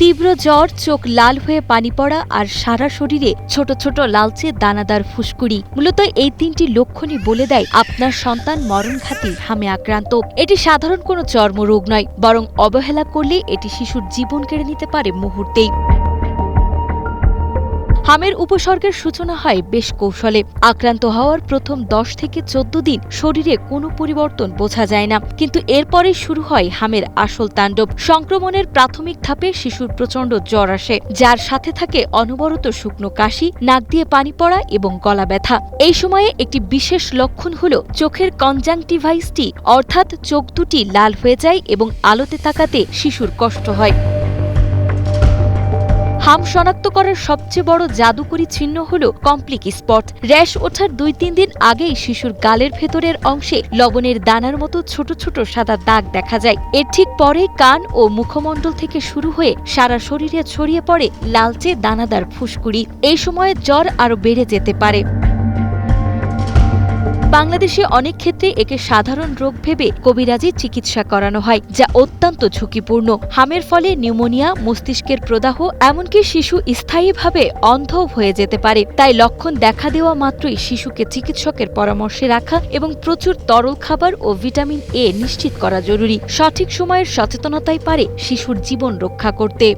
তীব্র জ্বর, চোখ লাল হয়ে পানি পড়া আর সারা শরীরে ছোট ছোট লালচে দানাদার ফুসকুড়ি, মূলত এই তিনটি লক্ষণই বলে দেয় আপনার সন্তান মরণঘাতী হামে আক্রান্ত। এটি সাধারণ কোনো চর্মরোগ নয়, বরং অবহেলা করলে এটি শিশুর জীবন কেড়ে নিতে পারে মুহূর্তেই। হামের উপসর্গের সূচনা হয় বেশ কৌশলে। আক্রান্ত হওয়ার প্রথম 10 থেকে 14 দিন শরীরে কোনো পরিবর্তন বোঝা যায় না, কিন্তু এরপরেই শুরু হয় হামের আসল তাণ্ডব। সংক্রমণের প্রাথমিক ধাপে শিশুর প্রচণ্ড জ্বর আসে, যার সাথে থাকে অনবরত শুকনো কাশি, নাক দিয়ে পানি পড়া এবং গলা ব্যথা। এই সময়ে একটি বিশেষ লক্ষণ হল চোখের কনজাংটিভাইটিস, অর্থাৎ চোখ দুটি লাল হয়ে যায় এবং আলোতে তাকাতে শিশুর কষ্ট হয়। হাম শনাক্ত করার সবচেয়ে বড় জাদুকরী চিহ্ন হল কমপ্লিক স্পট। র্যাশ ওঠার 2-3 দিন আগেই শিশুর গালের ভেতরের অংশে লবণের দানার মতো ছোট ছোট সাদা দাগ দেখা যায়। এর ঠিক পরে কান ও মুখমণ্ডল থেকে শুরু হয়ে সারা শরীরে ছড়িয়ে পড়ে লালচে দানাদার ফুসকুড়ি। এই সময়ে জ্বর আরও বেড়ে যেতে পারে। বাংলাদেশে অনেক ক্ষেত্রে একে সাধারণ রোগ ভেবে কবিরাজি চিকিৎসা করানো হয়, যা অত্যন্ত ঝুঁকিপূর্ণ। হামের ফলে নিউমোনিয়া, মস্তিষ্কের প্রদাহ, এমনকি শিশু স্থায়ীভাবে অন্ধ হয়ে যেতে পারে। তাই লক্ষণ দেখা দেওয়া মাত্রই শিশুকে চিকিৎসকের পরামর্শে রাখা এবং প্রচুর তরল খাবার ও ভিটামিন এ নিশ্চিত করা জরুরি। সঠিক সময়ের সচেতনতাই পারে শিশুর জীবন রক্ষা করতে।